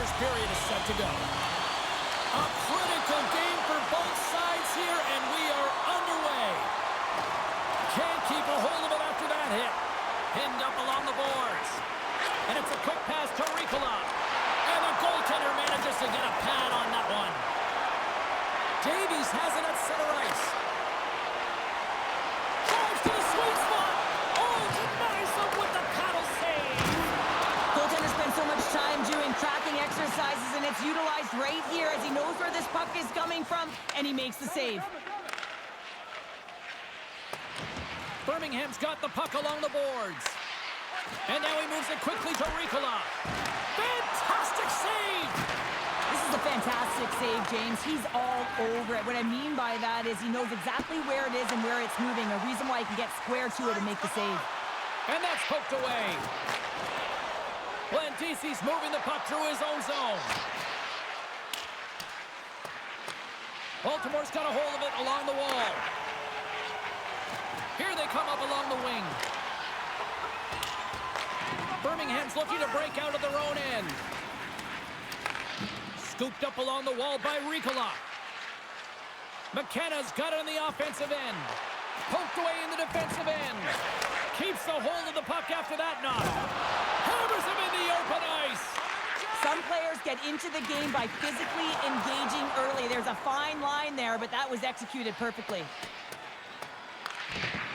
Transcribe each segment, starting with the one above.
first period is set to go. A critical game for both sides here, and we are underway. Can't keep a hold of it after that hit. Pinned up along the boards. And it's a quick pass to Ricola. And the goaltender manages to get a pad on that one. Davies has it at center ice. Drives to the sweet spot. Oh, denies him with the paddle save. Goaltender spends so much time doing tracking exercises, and it's utilized right here as he knows where this puck is coming from, and he makes the save. Birmingham's got the puck along the boards. And now he moves it quickly to Ricola. Fantastic save! This is a fantastic save, James. He's all over it. What I mean by that is he knows exactly where it is and where it's moving. A reason why he can get square to it and make the save. And that's poked away. Blandisi's moving the puck through his own zone. Baltimore's got a hold of it along the wall. Here they come up along the wing. Birmingham's looking to break out of their own end. Scooped up along the wall by Ricola. McKenna's got it on the offensive end. Poked away in the defensive end. Keeps the hold of the puck after that knock. Hammers him in the open ice. Some players get into the game by physically engaging early. There's a fine line there, but that was executed perfectly.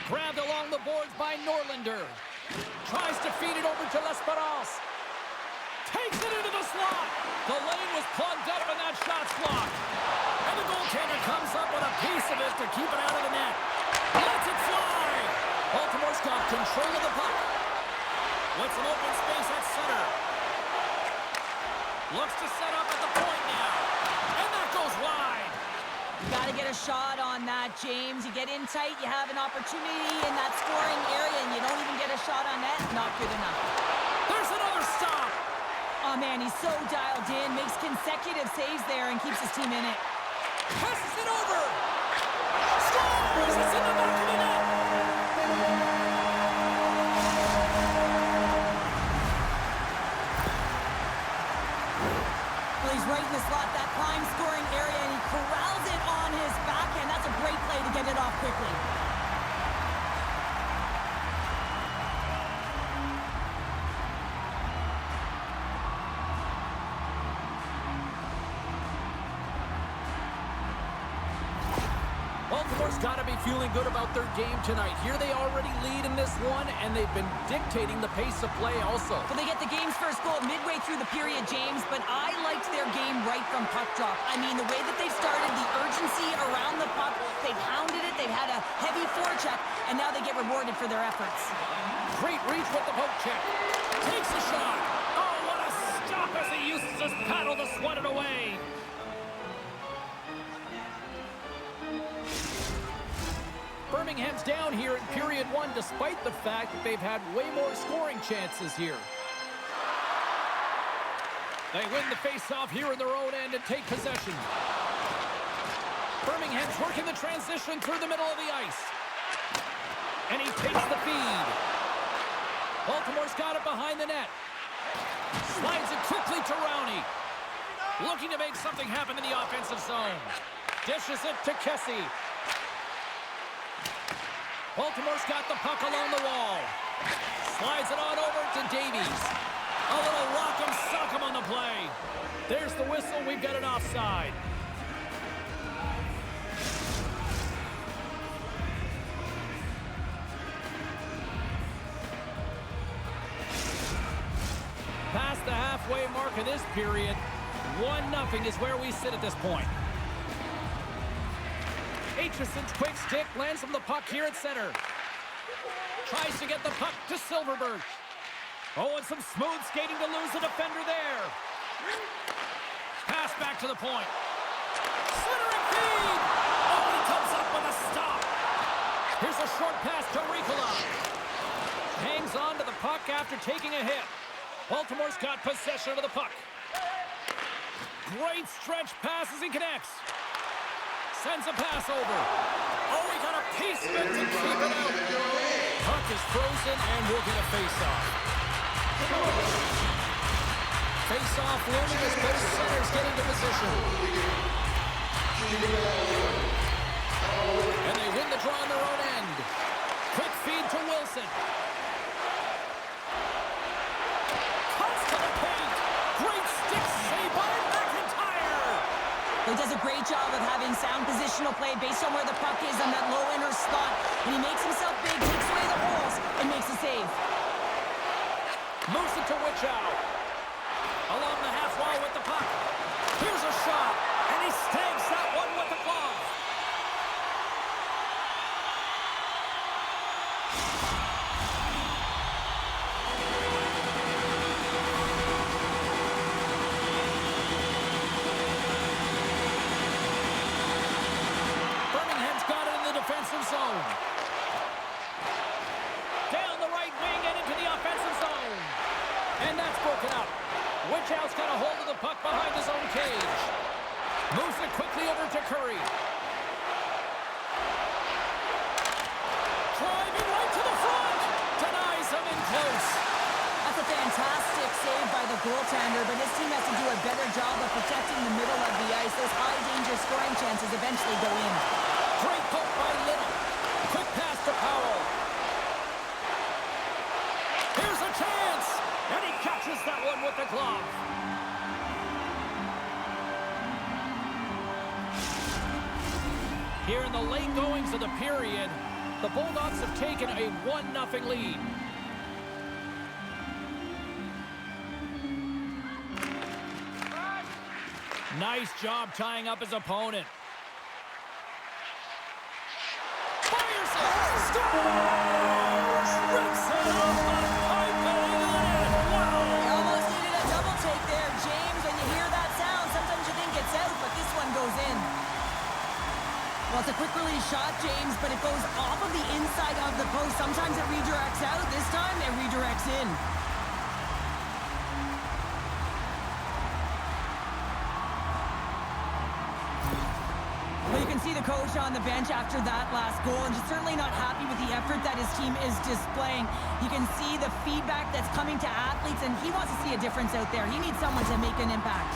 Grabbed along the boards by Norlander. Tries to feed it over to L'Esperance. Takes it into the slot. The lane was plugged up and that shot's blocked. And the goaltender comes up with a piece of it to keep it out of the net. Lets it fly. Baltimore's got control of the puck. With some open space at center. Looks to set up at the point now. And that goes wide. You got to get a shot on that, James. You get in tight, you have an opportunity in that scoring area, and you don't even get a shot on net. Not good enough. There's another stop. Oh, man, he's so dialed in. Makes consecutive saves there and keeps his team in it. Passes it over. Scores! It's in the back of the net. Well, he's right in the slot, that prime scoring area, and he corrals it on his backhand. That's a great play to get it off quickly. Baltimore's got to be feeling good about their game tonight. Here they already lead in this one, and they've been dictating the pace of play also. Well, they get the game's first goal midway through the period, James, but I liked their game right from puck drop. I mean, the way that they've started, the urgency around the puck, they've hounded it, they've had a heavy forecheck, and now they get rewarded for their efforts. Great reach with the poke check. Takes a shot. Oh, what a stop as he uses his paddle to swat it away. Birmingham's down here in period one, despite the fact that they've had way more scoring chances here. They win the face-off here in their own end and take possession. Birmingham's working the transition through the middle of the ice. And he takes the feed. Baltimore's got it behind the net. Slides it quickly to Rowney. Looking to make something happen in the offensive zone. Dishes it to Kessy. Baltimore's got the puck along the wall. Slides it on over to Davies. A little rock'em sock'em on the play. There's the whistle. We've got an offside. Past the halfway mark of this period, 1-0 is where we sit at this point. Aitchison's quick stick lands from the puck here at center. Tries to get the puck to Silfverberg. Oh, and some smooth skating to lose the defender there. Pass back to the point. Slithering feed! Oh, he comes up with a stop. Here's a short pass to Ricola. Hangs on to the puck after taking a hit. Baltimore's got possession of the puck. Great stretch pass as he connects. Sends a pass over. Oh, he got a piece of it to keep it out. Puck is frozen and will get a face-off. Face-off looming as both centers get into position. And they win the draw on their own end. Quick feed to Wilson. Cuts to the paint. Great stick save by McIntyre. He does a great job of having sound positional play based on where the puck is on that low inner slot. And he makes himself big, takes away the holes, and makes a save. Moves it to Wichow. Along the half wall with the puck. Here's a shot, and he stabs that one with the glove. Birmingham's got it in the defensive zone. Down the right wing and into the offensive zone. And that's broken up. Wichow's got a hold of the puck behind his own cage. Moves it quickly over to Curry. Driving right to the front. Denies him in close. That's a fantastic save by the goaltender, but his team has to do a better job of protecting the middle of the ice. Those high-danger scoring chances eventually go in. Great poke by Little. Quick pass to Powell. Here's a chance. And he catches that one with the glove. Here in the late goings of the period, the Bulldogs have taken a 1-0 lead. Nice job tying up his opponent. Fires it! Scores! Rips it off the pipe and in! Wow! He almost needed a double take there, James. When you hear that sound, sometimes you think it's out, but this one goes in. Well, it's a quick release shot, James, but it goes off of the inside of the post. Sometimes it redirects out. This time, it redirects in. Well, you can see the coach on the bench after that last goal, and he's certainly not happy with the effort that his team is displaying. You can see the feedback that's coming to athletes, and he wants to see a difference out there. He needs someone to make an impact.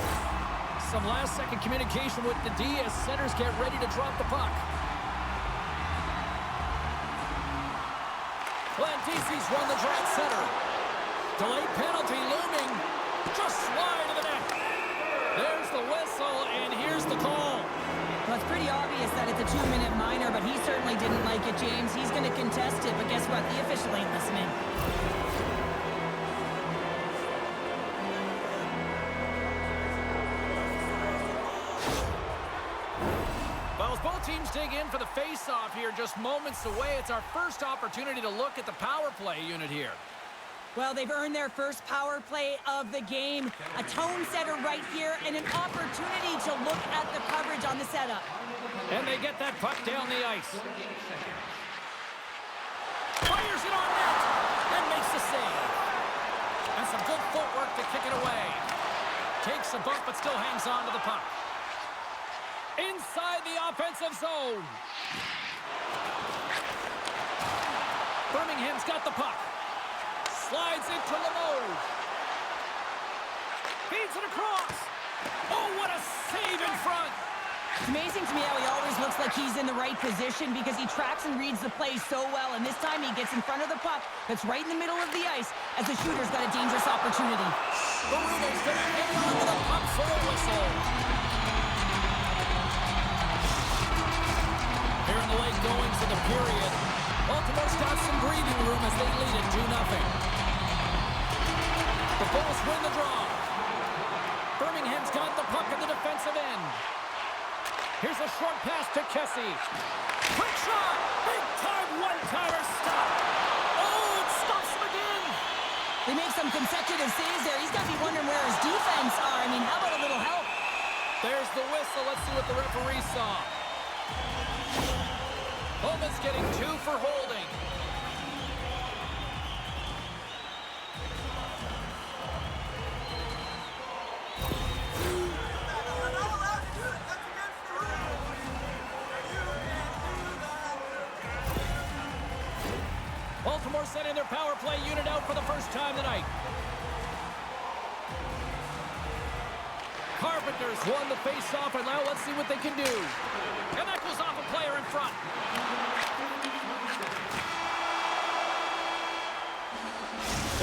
Some last-second communication with the D as centers get ready to drop the puck. Blandisi's run the draw at center. Delayed penalty looming. Just wide of the net. There's the whistle, and here's the call. Well, it's pretty obvious that it's a 2-minute minor, but he certainly didn't like it, James. He's going to contest it, but guess what? The official ain't listening. Well, as both teams dig in for the face-off here, just moments away, it's our first opportunity to look at the power play unit here. Well, they've earned their first power play of the game. A tone setter right here and an opportunity to look at the coverage on the setup. And they get that puck down the ice. Fires it on net and makes the save. And some good footwork to kick it away. Takes a bump but still hangs on to the puck. Inside the offensive zone. Birmingham's got the puck. Slides it to Limoges. Feeds it across. Oh, what a save in front. It's amazing to me how he always looks like he's in the right position because he tracks and reads the play so well, and this time he gets in front of the puck that's right in the middle of the ice as the shooter's got a dangerous opportunity. Bouma's going to hang on to the puck for a whistle. Here in the late goings of the period, Baltimore's got some breathing room as they lead it 2-0. The Bulls win the draw. Birmingham's got the puck at the defensive end. Here's a short pass to Kessy. Quick shot! Big-time one-timer stop! Oh, it stops him again! They make some consecutive saves there. He's got to be wondering where his defense are. I mean, how about a little help? There's the whistle. Let's see what the referee saw. Bouma's getting 2 for holding. Baltimore sending their power play unit out for the first time tonight. Carpenter's won the face-off, and now let's see what they can do. And that goes off a player in front.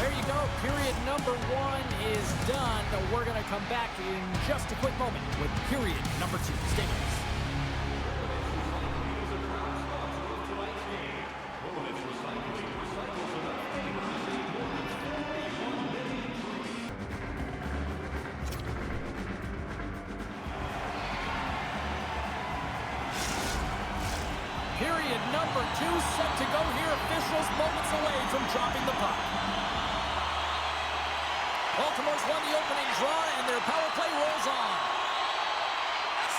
There you go. Period number 1 is done. We're going to come back in just a quick moment with period number 2. Stay with us. Period number 2 set to go here. Officials moments away from dropping the puck. Baltimore's won the opening draw, and their power play rolls on.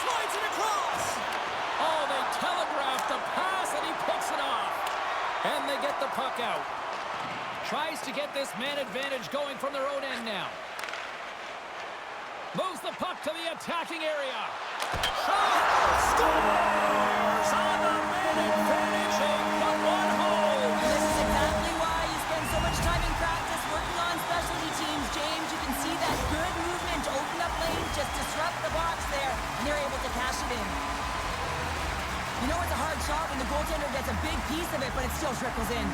Slides it across. Oh, they telegraphed the pass, and he picks it off. And they get the puck out. Tries to get this man advantage going from their own end now. Moves the puck to the attacking area. Shot! Scores on the man advantage. They put one home. This is exactly why you spend so much time in practice working on specialty teams, James. You can see that good movement, open up lanes, just disrupt the box there, and they're able to cash it in. You know it's a hard shot when the goaltender gets a big piece of it, but it still trickles in.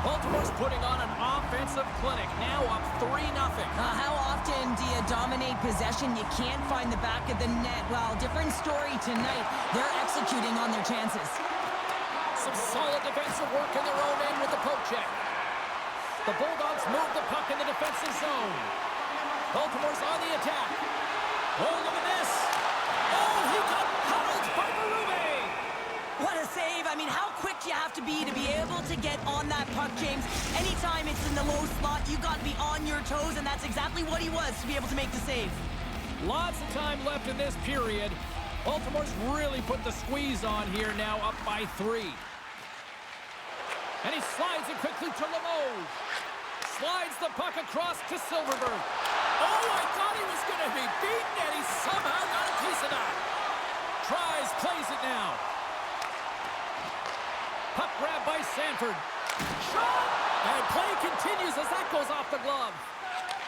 Baltimore's putting on an offensive clinic, now up 3-0. How often do you dominate possession? You can't find the back of the net. Well, different story tonight. They're executing on their chances. Some solid defensive work in their own end with the poke check. The Bulldogs move the puck in the defensive zone. Baltimore's on the attack. Oh, look at this. Oh, he got huddled by Berube. What a save. I mean, how quick do you have to be able to get on that puck, James? Anytime it's in the low slot, you got to be on your toes, and that's exactly what he was to be able to make the save. Lots of time left in this period. Baltimore's really put the squeeze on here now, up by 3. And he slides it quickly to Limoges. Slides the puck across to Silfverberg. Oh, I thought he was going to be beaten, and he somehow got a piece of that. Tries, plays it now. Puck grab by Sanford. Shot! And play continues as that goes off the glove.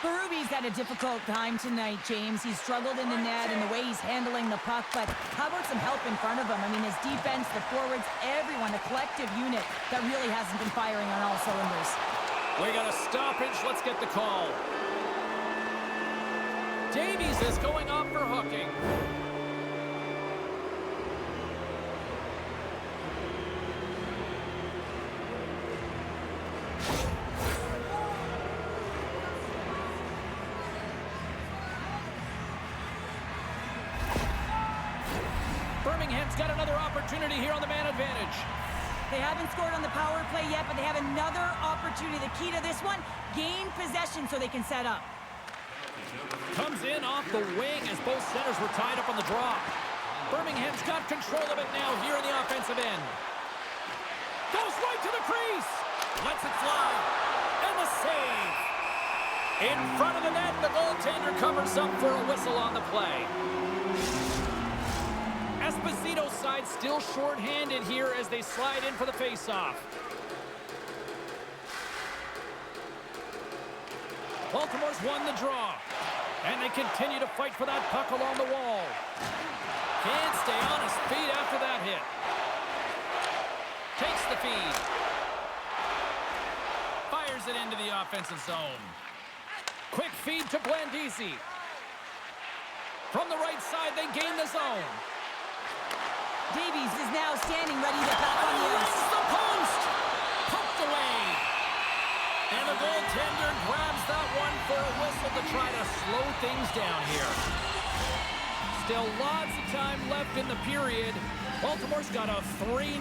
Berube's had a difficult time tonight, James. He's struggled in the net and the way he's handling the puck, but how about some help in front of him? I mean, his defense, the forwards, everyone, a collective unit that really hasn't been firing on all cylinders. We got a stoppage. Let's get the call. Davies is going off for hooking. Birmingham's got another opportunity here on the man advantage. They haven't scored on the power play yet, but they have another opportunity. The key to this one, gain possession so they can set up. Comes in off the wing as both centers were tied up on the draw. Birmingham's got control of it now here in the offensive end. Goes right to the crease. Lets it fly. And the save. In front of the net, the goaltender covers up for a whistle on the play. Esposito's side still short-handed here as they slide in for the face-off. Baltimore's won the draw. And they continue to fight for that puck along the wall. Can't stay on his feet after that hit. Takes the feed. Fires it into the offensive zone. Quick feed to Blandisi. From the right side, they gain the zone. Davies is now standing ready to back on the ice. The post! Poked away. And the goaltender grabs that one for a whistle to try to slow things down here. Still lots of time left in the period. Baltimore's got a 3-0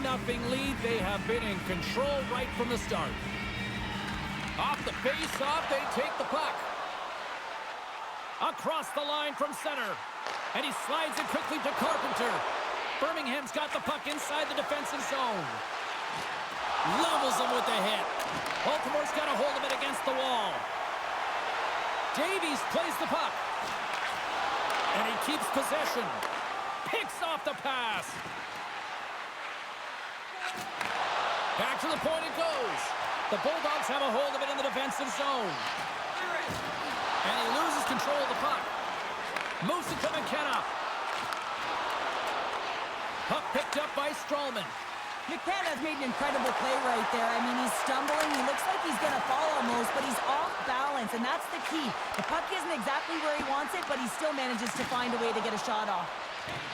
lead. They have been in control right from the start. Off the face-off, they take the puck. Across the line from center. And he slides it quickly to Carpenter. Birmingham's got the puck inside the defensive zone. Levels him with the hit. Baltimore's got a hold of it against the wall. Davies plays the puck. And he keeps possession. Picks off off the pass. Back to the point it goes. The Bulldogs have a hold of it in the defensive zone. And he loses control of the puck. Moves it to McKenna. Puck picked up by Strallman. McKenna's made an incredible play right there. I mean, he's stumbling. He looks like he's going to fall almost, but he's off balance, and that's the key. The puck isn't exactly where he wants it, but he still manages to find a way to get a shot off.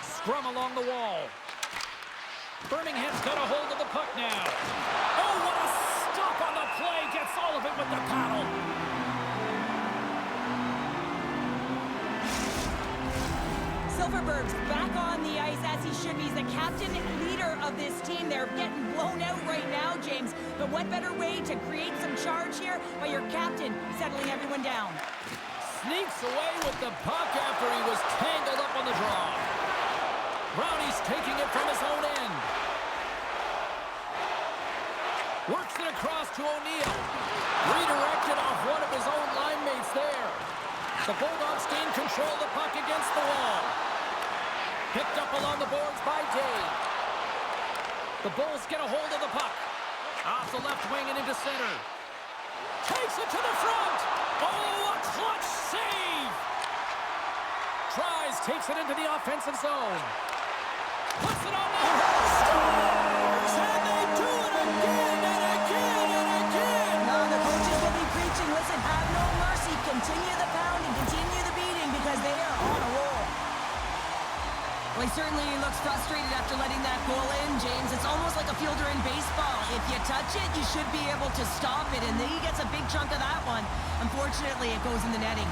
Scrum along the wall. Birmingham's got a hold of the puck now. Oh, what a stop on the play. Gets all of it with the paddle. Silfverberg's back on the ice as he should be. He's the captain leader of this team. They're getting blown out right now, James. But what better way to create some charge here by your captain settling everyone down? Sneaks away with the puck after he was tangled up on the draw. Brownie's taking it from his own end. Works it across to O'Neill. Redirected off one of his own line mates there. The Bulldogs gain control of the puck against the wall. Picked up along the boards by Day. The Bulls get a hold of the puck. Off the left wing and into center. Takes it to the front. Oh, a clutch save. Tries, takes it into the offensive zone. Puts it on net. Scores! And they do it again and again and again. No, the coaches will be preaching. Listen, have no mercy. Continue the pounding, continue the beating because they are on a roll. Well, he certainly looks frustrated after letting that goal in, James. It's almost like a fielder in baseball. If you touch it, you should be able to stop it, and he gets a big chunk of that one. Unfortunately, it goes in the netting.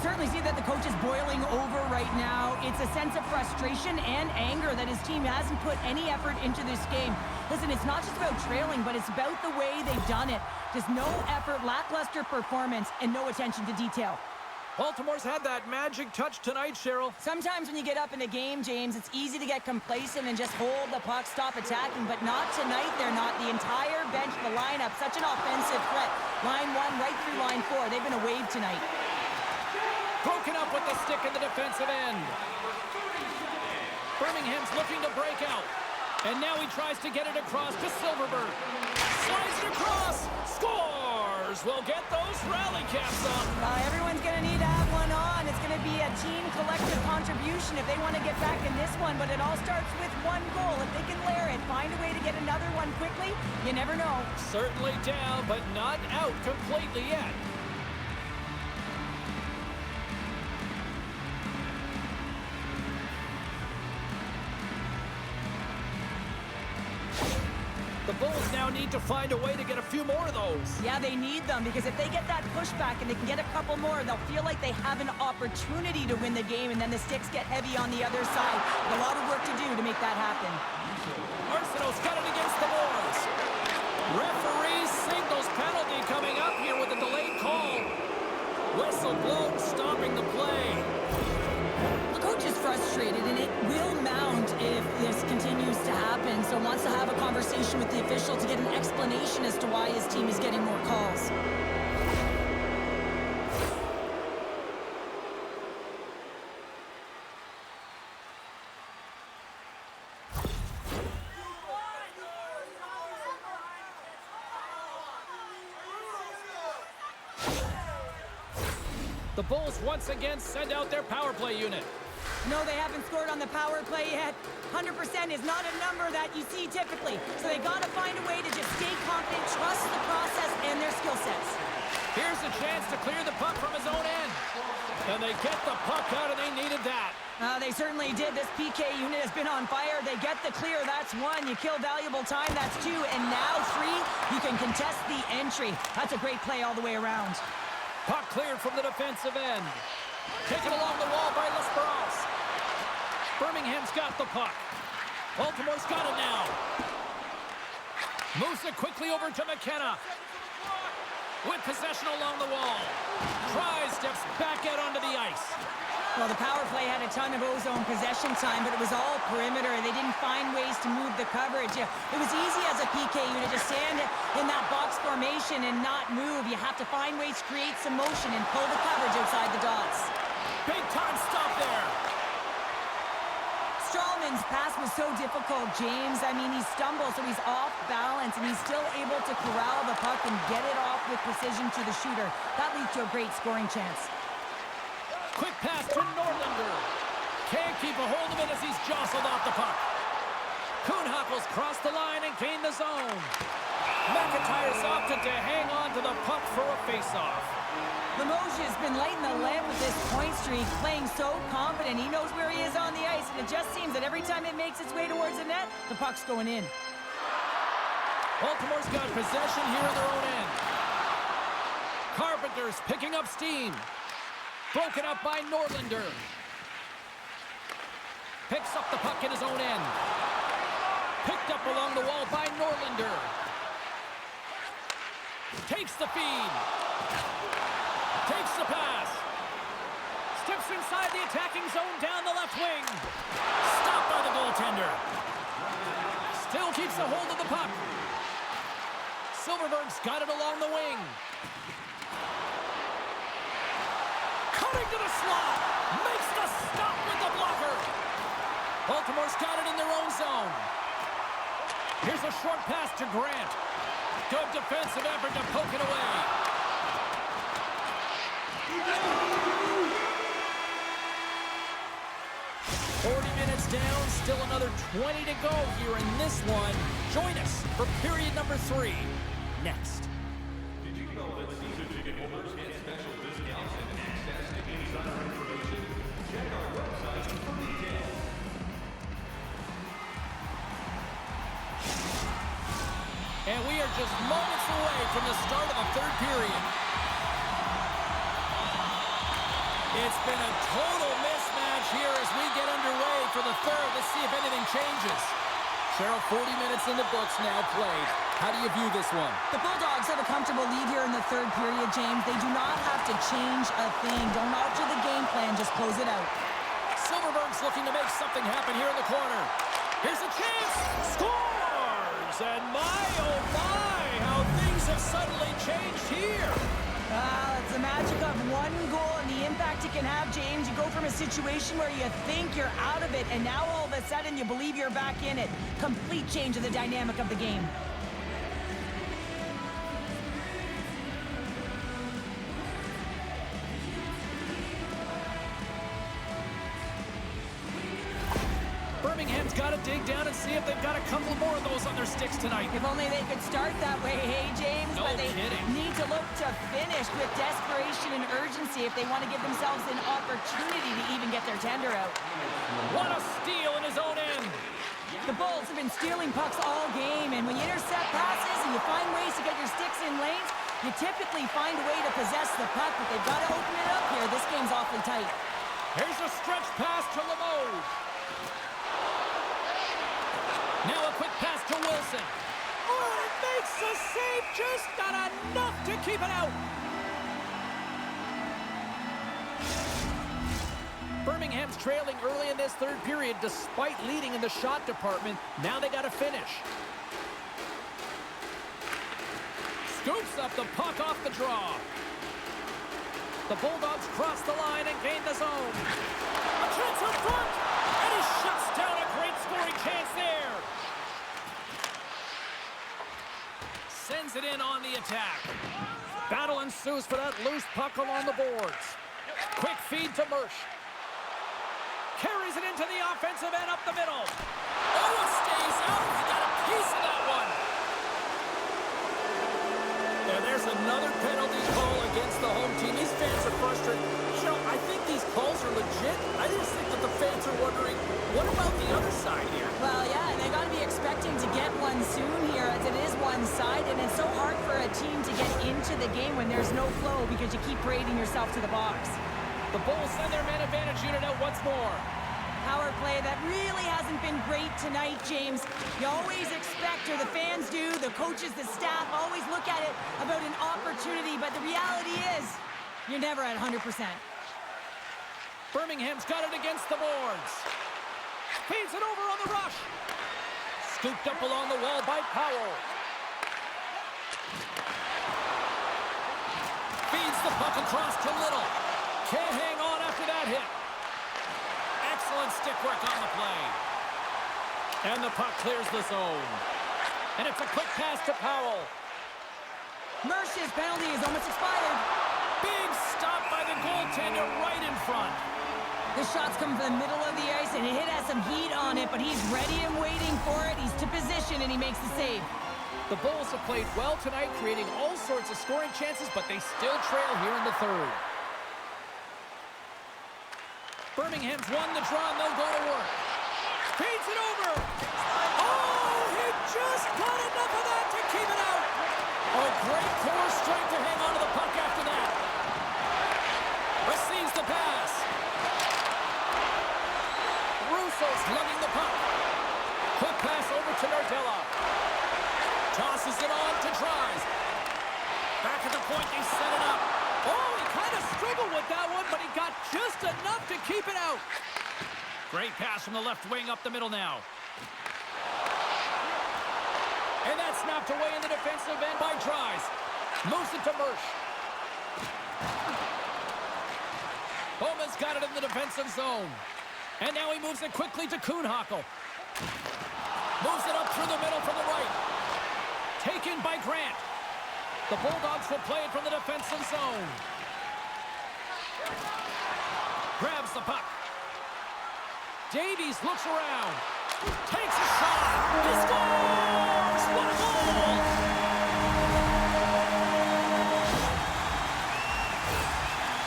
Certainly see that the coach is boiling over right now. It's a sense of frustration and anger that his team hasn't put any effort into this game. Listen, it's not just about trailing, but it's about the way they've done it. Just no effort, lackluster performance, and no attention to detail. Baltimore's had that magic touch tonight, Cheryl. Sometimes when you get up in a game, James, it's easy to get complacent and just hold the puck, stop attacking, but not tonight. They're not. The entire bench, the lineup, such an offensive threat. Line 1 right through line 4. They've been a wave tonight. Broken up with the stick in the defensive end. Birmingham's looking to break out. And now he tries to get it across to Silfverberg. Slides it across. Scores! We'll get those rally caps on. Everyone's going to need to have one on. It's going to be a team collective contribution if they want to get back in this one. But it all starts with one goal. If they can layer it, find a way to get another one quickly, you never know. Certainly down, but not out completely yet. The Bulls now need to find a way to get a few more of those. Yeah, they need them because if they get that pushback and they can get a couple more, they'll feel like they have an opportunity to win the game, and then the sticks get heavy on the other side. A lot of work to do to make that happen. Arseneau's got it against the boards. Referee signals penalty coming up here with a delayed call. Whistle blown, stopping the play. The coach is frustrated, and it will mount if this continues to happen, so wants to have a conversation with the official to get an explanation as to why his team is getting more calls. The Bulls once again send out their power play unit. No, they haven't scored on the power play yet. 100% is not a number that you see typically. So they got to find a way to just stay confident, trust the process and their skill sets. Here's a chance to clear the puck from his own end. And they get the puck out, and they needed that. They certainly did. This PK unit has been on fire. They get the clear. That's 1. You kill valuable time. That's 2. And now 3, you can contest the entry. That's a great play all the way around. Puck cleared from the defensive end. Taken along the wall by Lesperance. Birmingham's got the puck. Baltimore's got it now. Moves it quickly over to McKenna. with possession along the wall. Tries, steps back out onto the ice. Well, the power play had a ton of ozone possession time, but it was all perimeter. They didn't find ways to move the coverage. It was easy as a PK unit to stand in that box formation and not move. You have to find ways to create some motion and pull the coverage outside the dots. Big time stop there. Strawman's pass was so difficult, James. I mean, he stumbles, so he's off balance, and he's still able to corral the puck and get it off with precision to the shooter. That leads to a great scoring chance. Quick pass to Norlander. Can't keep a hold of it as he's jostled off the puck. Kuhnhackl's crossed the line and gained the zone. McIntyre's opted to hang on to the puck for a face-off. Limoges has been lighting the lamp with this point streak, playing so confident. He knows where he is on the ice, and it just seems that every time it makes its way towards the net, the puck's going in. Baltimore's got possession here in their own end. Carpenter's picking up steam. Broken up by Norlander. Picks up the puck in his own end. Picked up along the wall by Norlander. Takes the feed. Takes the pass. Steps inside the attacking zone down the left wing. Stopped by the goaltender. Still keeps a hold of the puck. Silfverberg's got it along the wing. Cutting to the slot. Makes the stop with the blocker. Baltimore's got it in their own zone. Here's a short pass to Grant. Good defensive effort to poke it away. Minutes down, still another 20 to go here in this one. Join us for period number 3 next. Did you know that season ticket holders get special discounts and access to insider information? Check our website for details. And we are just moments away from the start of the third period. It's been a total mismatch here as we get underway for the third. Let's see if anything changes. Cheryl, 40 minutes in the books now played. How do you view this one? The Bulldogs have a comfortable lead here in the third period, James. They do not have to change a thing. Don't alter the game plan. Just close it out. Silfverberg's looking to make something happen here in the corner. Here's a chance. Scores! And my, oh my, how things have suddenly changed here. It's the magic of one goal and the impact it can have, James. You go from a situation where you think you're out of it, and now all of a sudden you believe you're back in it. Complete change of the dynamic of the game. Birmingham's got to dig down and see if they've got a couple more of those on their sticks tonight. If only they could start that way, hey, James. No but they kidding. need to look to finish with desperation and urgency if they want to give themselves an opportunity to even get their tender out. What a steal in his own end. The Bulls have been stealing pucks all game, and when you intercept passes and you find ways to get your sticks in lanes, you typically find a way to possess the puck, but they've got to open it up here. This game's awfully tight. Here's a stretch pass to Limoges. Now a quick pass to Wilson. Oh, it makes the save, just not enough to keep it out. Birmingham's trailing early in this third period despite leading in the shot department. Now they got to finish. Scoops up the puck off the draw. The Bulldogs cross the line and gain the zone. A chance up front, and he shuts down a great scoring chance there. Sends it in on the attack. Battle ensues for that loose puck along the boards. Quick feed to Mersch. Carries it into the offensive end up the middle. Oh, it stays out. He got a piece of that one. And there's another penalty call against the home team. These fans are frustrated. Cheryl, I think these calls are legit. I just think that the fans are wondering, what about the other side here? Well, yeah, they got to be expecting to get one soon here, as it is one-sided, and it's so hard for a team to get into the game when there's no flow because you keep parading yourself to the box. The Bulls send their man advantage unit out once more. power play that really hasn't been great tonight, James. You always expect, or the fans do, the coaches, the staff, always look at it about an opportunity, but the reality is, you're never at 100%. Birmingham's got it against the boards. Feeds it over on the rush. Scooped up along the wall by Powell. Feeds the puck across to Little. Can't hang on after that hit. Excellent stick work on the play. And the puck clears the zone. And it's a quick pass to Powell. Mercer's penalty is almost expired. Big stop by the goaltender right in front. The shot's coming from the middle of the ice, and it has some heat on it, but he's ready and waiting for it. He's to position, and he makes the save. The Bulls have played well tonight, creating all sorts of scoring chances, but they still trail here in the third. Birmingham's won the draw, and they'll go to work. Feeds it over. Oh, he just got enough of that to keep it out. A great core strength to hang on to the puck after that. Receives the pass. Russo's lugging the puck. Quick pass over to Nardella. Tosses it on to Tries. Back at the point, they set it up. Oh, he kind of struggled with that one, but he got just enough to keep it out. Great pass from the left wing up the middle now. And that's snapped away in the defensive end by Tries. Moves it to Mersch. Bouma's got it in the defensive zone. And now he moves it quickly to Kuhnhackl. Moves it up through the middle from the right. Taken by Grant. The Bulldogs will play it from the defensive zone. Grabs the puck. Davies looks around. Takes a shot. He scores! What a goal!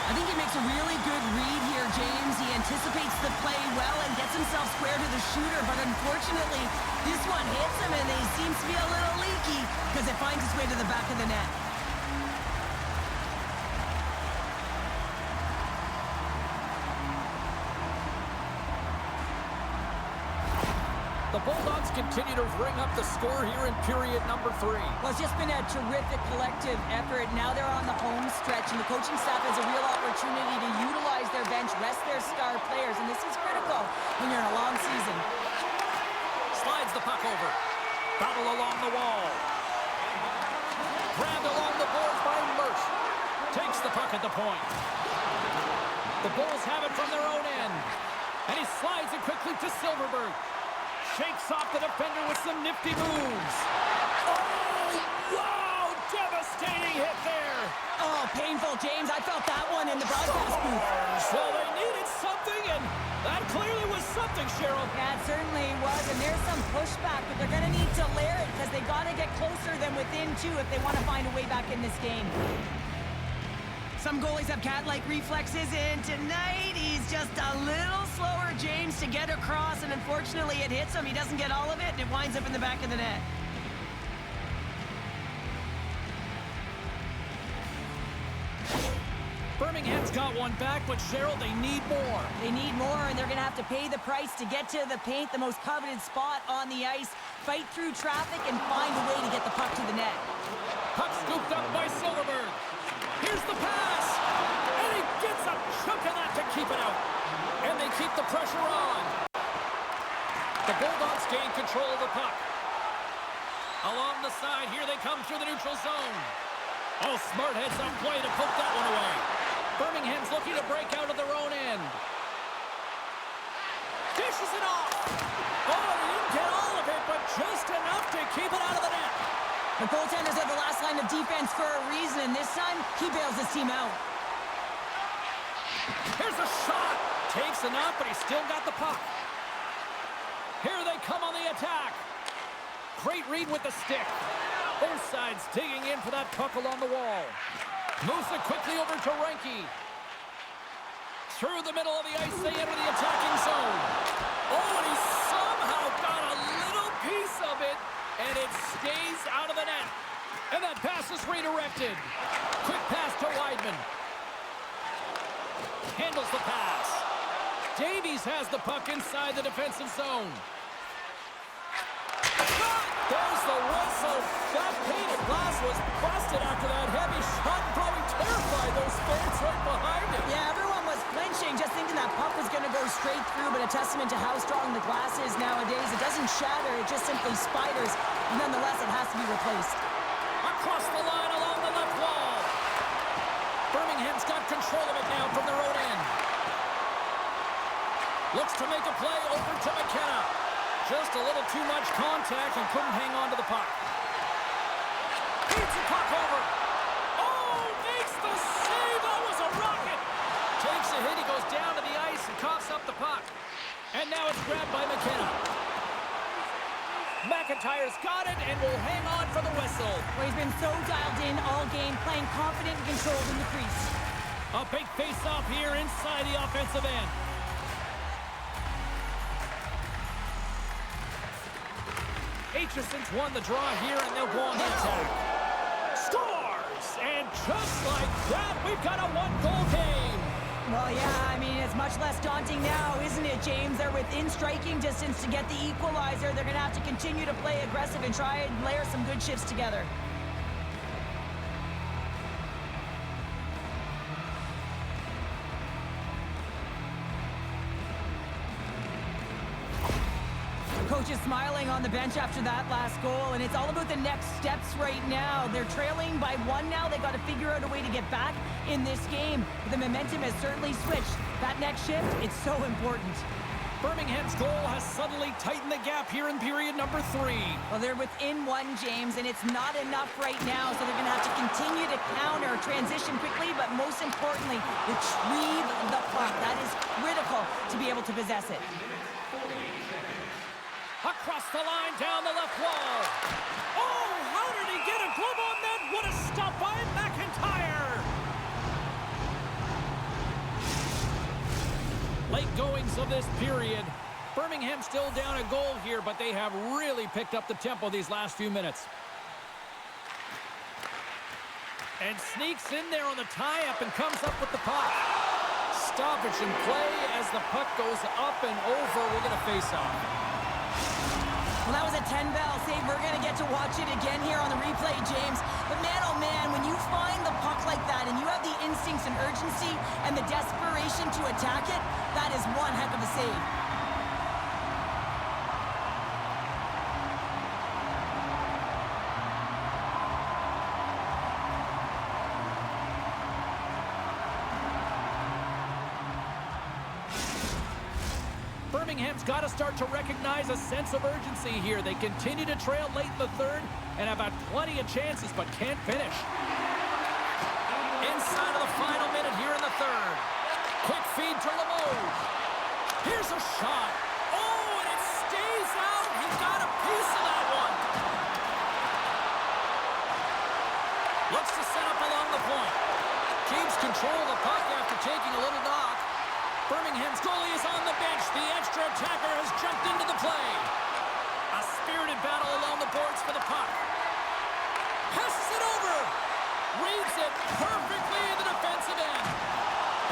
I think he makes a really good read here, James. He anticipates the play well and gets himself square to the shooter, but unfortunately, this one hits him and he seems to be a little leaky because it finds its way to the back of the net. The Bulldogs continue to ring up the score here in period number 3. Well, it's just been a terrific collective effort. Now they're on the home stretch, and the coaching staff has a real opportunity to utilize their bench, rest their star players, and this is critical when you're in a long season. Slides the puck over. Battle along the wall. Grabbed along the boards by Mersch. Takes the puck at the point. The Bulls have it from their own end. And he slides it quickly to Silfverberg. Shakes off the defender with some nifty moves. Oh, wow! Devastating hit there. Oh, painful, James. I felt that one in the broadcast booth. Well, they needed something, and that clearly was something, Cheryl. Yeah, it certainly was, and there's some pushback, but they're going to need to layer it because they got to get closer than within 2 if they want to find a way back in this game. Some goalies have cat-like reflexes, and tonight he's just a little slower, James, to get across, and unfortunately it hits him. He doesn't get all of it, and it winds up in the back of the net. Birmingham's got one back, but Cheryl, they need more. They need more, and they're going to have to pay the price to get to the paint, the most coveted spot on the ice, fight through traffic, and find a way to get the puck to the net. Puck scooped up by Silfverberg. Here's the pass, and he gets a chunk of that to keep it out. And they keep the pressure on. The Bulldogs gain control of the puck. Along the side, here they come through the neutral zone. Oh, smart heads up play to poke that one away. Birmingham's looking to break out of their own end. Dishes it off. Oh, he didn't get all of it, but just enough to keep it out of the net. The goaltenders are the last line of defense for a reason, and this time, he bails his team out. Here's a shot. Takes enough, but he's still got the puck. Here they come on the attack. Great read with the stick. Both sides digging in for that puck along the wall. Moves it quickly over to Reinke. Through the middle of the ice, they enter the attacking zone. Oh, and he somehow got a little piece of it, and it stays out of the net. And that pass is redirected. Quick pass to Weidman. Handles the pass. Davies has the puck inside the defensive zone. There's the whistle. That painted glass was busted after that heavy shot, and probably terrified those fans right behind him. Yeah, everyone was flinching, just thinking that puck was going to go straight through, but a testament to how strong the glass is nowadays. It doesn't shatter, it just simply spiders. Nonetheless, it has to be replaced. Across the line along the left wall. Birmingham's got control of it now from their own end. Looks to make a play over to McKenna. Just a little too much contact and couldn't hang on to the puck. Beats the puck over. Oh, makes the save. That was a rocket. Takes a hit. He goes down to the ice and coughs up the puck. And now it's grabbed by McKenna. McIntyre's got it and will hang on for the whistle. Well, he's been so dialed in all game, playing confident and controlled in the crease. A big face-off here inside the offensive end. Aitchison's won the draw here, and they'll go on the attack. Scores! And just like that, we've got a one-goal game. Well, yeah, I mean, it's much less daunting now, isn't it, James? They're within striking distance to get the equalizer. They're going to have to continue to play aggressive and try and layer some good shifts together. Coach is smiling on the bench after that last goal, and it's all about the next steps right now. They're trailing by 1 now. They've got to figure out a way to get back in this game. The momentum has certainly switched. That next shift, it's so important. Birmingham's goal has suddenly tightened the gap here in period number 3. Well, they're within 1, James, and it's not enough right now, so they're going to have to continue to counter, transition quickly, but most importantly, retrieve the puck. That is critical to be able to possess it. Across the line, down the left wall. Oh, how did he get a glove on that? What a stop by McIntyre! Late goings of this period. Birmingham still down a goal here, but they have really picked up the tempo these last few minutes. And sneaks in there on the tie-up and comes up with the puck. Stoppage in play as the puck goes up and over. We're going to face off. Well, that was a 10-bell save. We're going to get to watch it again here on the replay, James. But man, oh man, when you find the puck like that and you have the instincts and urgency and the desperation to attack it, that is one heck of a save. Birmingham's got to start to recognize a sense of urgency here. They continue to trail late in the third and have had plenty of chances, but can't finish. Inside of the final minute here in the third. Quick feed to Limoges. Here's a shot. Oh, and it stays out. He got a piece of that one. Looks to set up along the point. Keeps control of the puck after taking a little knock. Birmingham's goalie is on the bench. The extra attacker has jumped into the play. A spirited battle along the boards for the puck. Passes it over. Reads it perfectly in the defensive end.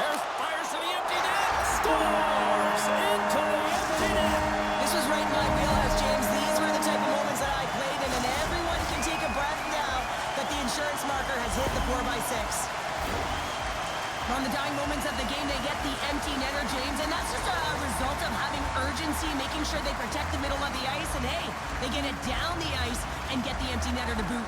There's fires to the empty net. Scores into the empty net. This was right in my wheelhouse, James. These were the type of moments that I played in, and everyone can take a breath now that the insurance marker has hit the 4x6. On the dying moments of the game, they get the empty netter, James, and that's just a result of having urgency, making sure they protect the middle of the ice, and hey, they get it down the ice and get the empty netter to boot.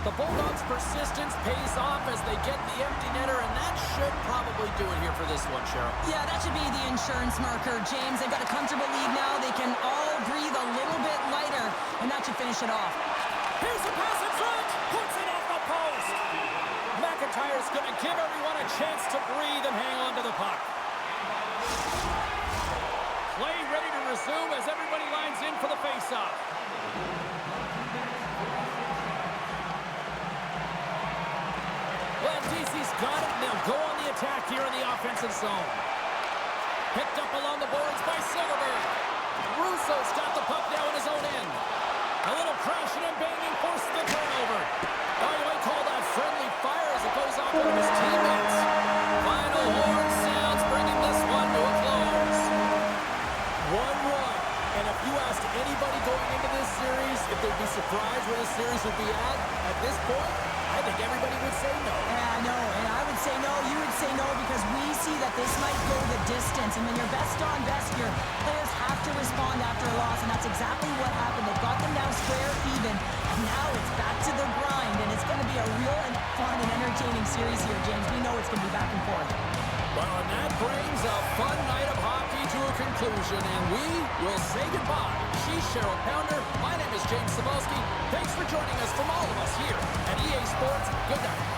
The Bulldogs' persistence pays off as they get the empty netter, and that should probably do it here for this one, Cheryl. Yeah, that should be the insurance marker, James. They've got a comfortable lead now. They can all breathe a little bit lighter, and that should finish it off. Here's the pass in front. Puts it off the post. McIntyre's going to give everyone a chance to breathe and hang on to the puck. Play ready to resume as everybody lines in for the face-off. Blandisi's got it, and they'll go on the attack here in the offensive zone. Picked up along the boards by Silfverberg. Russo's got the puck now in his own end. A little crashing and banging forces the turnover. Oh, you might call that friendly fire as it goes off one of his teammates. asked anybody going into this series if they'd be surprised where this series would be at this point, I think everybody would say no. Yeah, no, and I would say no, you would say no, because we see that this might go the distance. And when you're best on best, your players have to respond after a loss, and that's exactly what happened. They got them now square even, and now it's back to the grind, and it's going to be a real and fun and entertaining series here, James. We know it's going to be back and forth. Well, and that brings a fun night of hockey to a conclusion, and we will say goodbye. She's Cheryl Pounder. My name is James Cebulski. Thanks for joining us from all of us here at EA Sports. Good night.